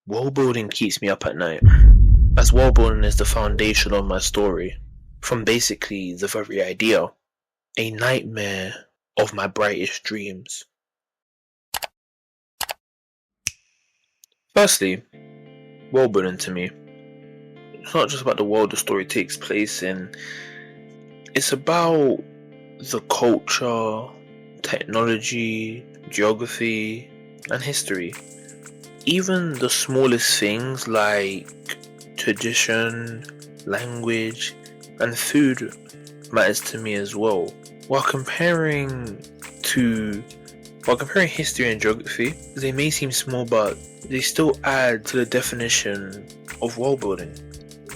World building keeps me up at night, as world building is the foundation of my story, from basically the very idea, a nightmare of my brightest dreams. Firstly, world building to me, it's not just about the world the story takes place in, it's about the culture, technology, geography, and history. Even the smallest things like tradition, language, and food matters to me as well. While comparing to while comparing history and geography, they may seem small, but they still add to the definition of world building.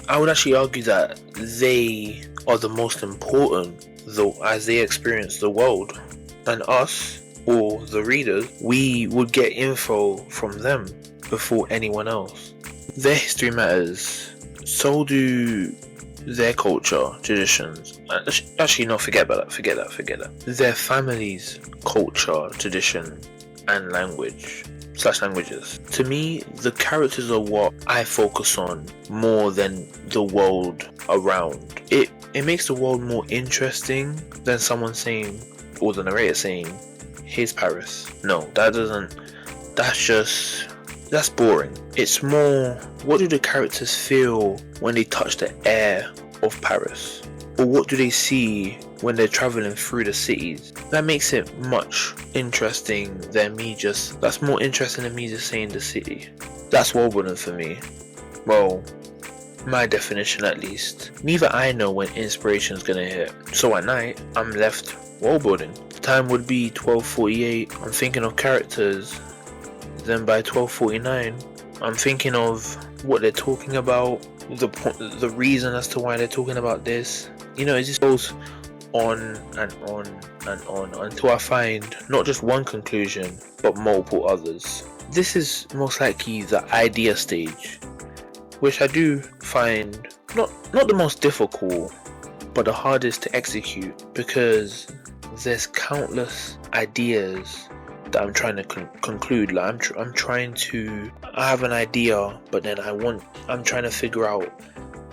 I would actually argue that they are the most important, though, as they experience the world, and us, or the readers, we would get info from them before anyone else. Their history matters, so do their culture, traditions. Actually, no, forget that. Their family's culture, tradition, and languages. To me, the characters are what I focus on more than the world around. It makes the world more interesting than someone saying, or the narrator saying, "Here's Paris." No, that doesn't. That's boring. It's more, what do the characters feel when they touch the air of Paris? Or what do they see when they're traveling through the cities? That makes it much interesting than that's more interesting than me just saying the city. That's world building for me. Well, my definition at least. Neither I know when inspiration is gonna hit. So at night, I'm left world building. The time would be 12:48. I'm thinking of characters. Then by 12:49, I'm thinking of what they're talking about, the reason as to why they're talking about this. It just goes on and on and on until I find not just one conclusion, but multiple others. This is most likely the idea stage, which I do find not the most difficult, but the hardest to execute, because there's countless ideas that I'm trying to conclude. Like I have an idea, but then I'm trying to figure out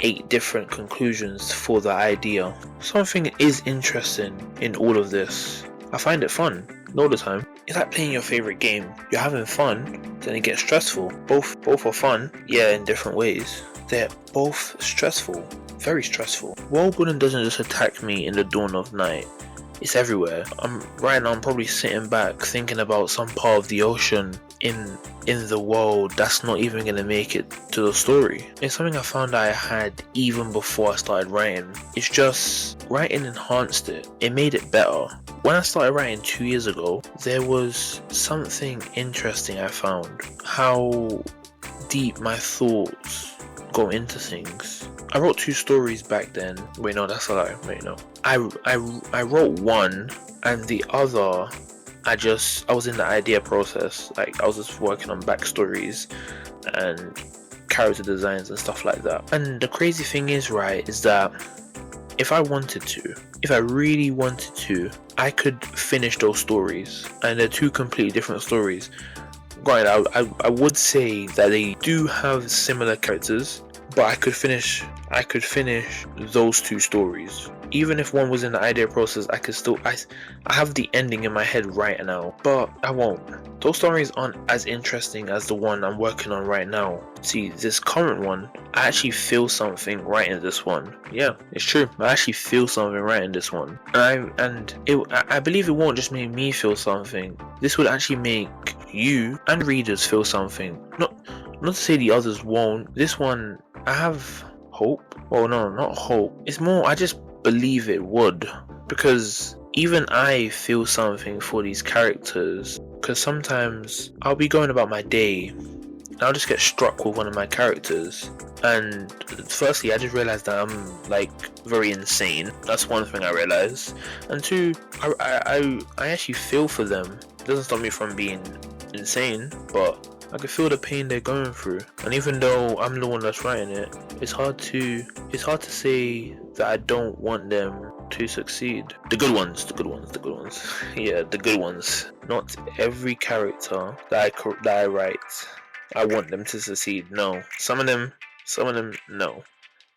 8 different conclusions for the idea. Something is interesting in all of this. I find it fun all the time. It's like playing your favorite game. You're having fun, then it gets stressful. Both are fun, yeah, in different ways. They're both stressful, very stressful. World building doesn't just attack me in the dawn of night. It's everywhere. Right now I'm probably sitting back thinking about some part of the ocean in the world that's not even gonna make it to the story. It's something I found I had even before I started writing. It's just writing enhanced it. It made it better. When I started writing 2 years ago, there was something interesting I found. How deep my thoughts go into things. I wrote 2 stories back then. Wait, no, that's a lie. Wait, no. I wrote one, and the other, I was in the idea process. Like, I was just working on backstories and character designs and stuff like that. And the crazy thing is that if I really wanted to, I could finish those stories. And they're 2 completely different stories. Granted, I would say that they do have similar characters, but I could finish those 2 stories. Even if one was in the idea process, I have the ending in my head right now, but I won't. Those stories aren't as interesting as the one I'm working on right now. See, this current one, I actually feel something right in this one. Yeah, it's true. I actually feel something right in this one. I believe it won't just make me feel something. This would actually make you and readers feel something. Not to say the others won't. This one, I have hope. Well, no, not hope. It's more, I just believe it would. Because even I feel something for these characters. Because sometimes I'll be going about my day and I'll just get struck with one of my characters. And firstly, I just realized that I'm like very insane. That's one thing I realized. And 2, I actually feel for them. It doesn't stop me from being insane, but I can feel the pain they're going through. And even though I'm the one that's writing it, it's hard to say that I don't want them to succeed. The good ones. Yeah, the good ones. Not every character that I write I want them to succeed. No. Some of them, no.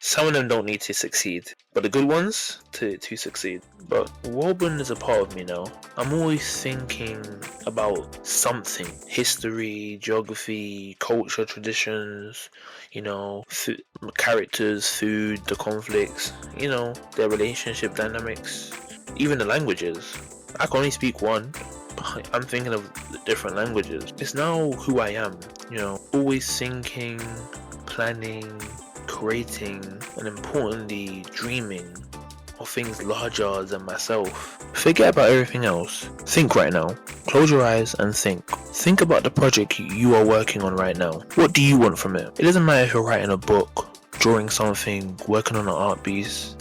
Some of them don't need to succeed, but the good ones to succeed. But Woburn is a part of me now. I'm always thinking about something: history, geography, culture, traditions. Characters, food, the conflicts. Their relationship dynamics, even the languages. I can only speak one. I'm thinking of the different languages. It's now who I am. Always thinking, planning, creating, and importantly, dreaming of things larger than myself. Forget about everything else. Think right now. Close your eyes and think. Think about the project you are working on right now. What do you want from it? It doesn't matter if you're writing a book, drawing something, working on an art piece,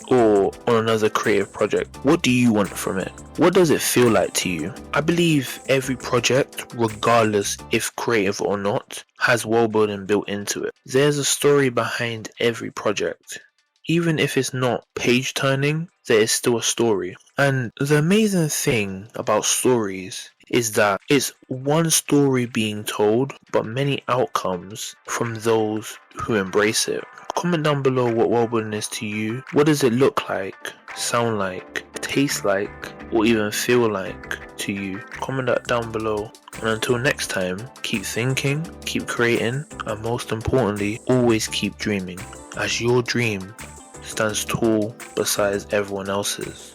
or on another creative project. What do you want from it? What does it feel like to you? I believe every project, regardless if creative or not, has world building built into it. There's a story behind every project. Even if it's not page turning, there is still a story. And the amazing thing about stories is that it's one story being told, but many outcomes from those who embrace it. Comment down below what world building is to you. What does it look like, sound like, taste like, or even feel like to you? Comment that down below. And until next time, keep thinking, keep creating, and most importantly, always keep dreaming, as your dream stands tall beside everyone else's.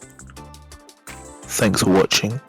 Thanks for watching.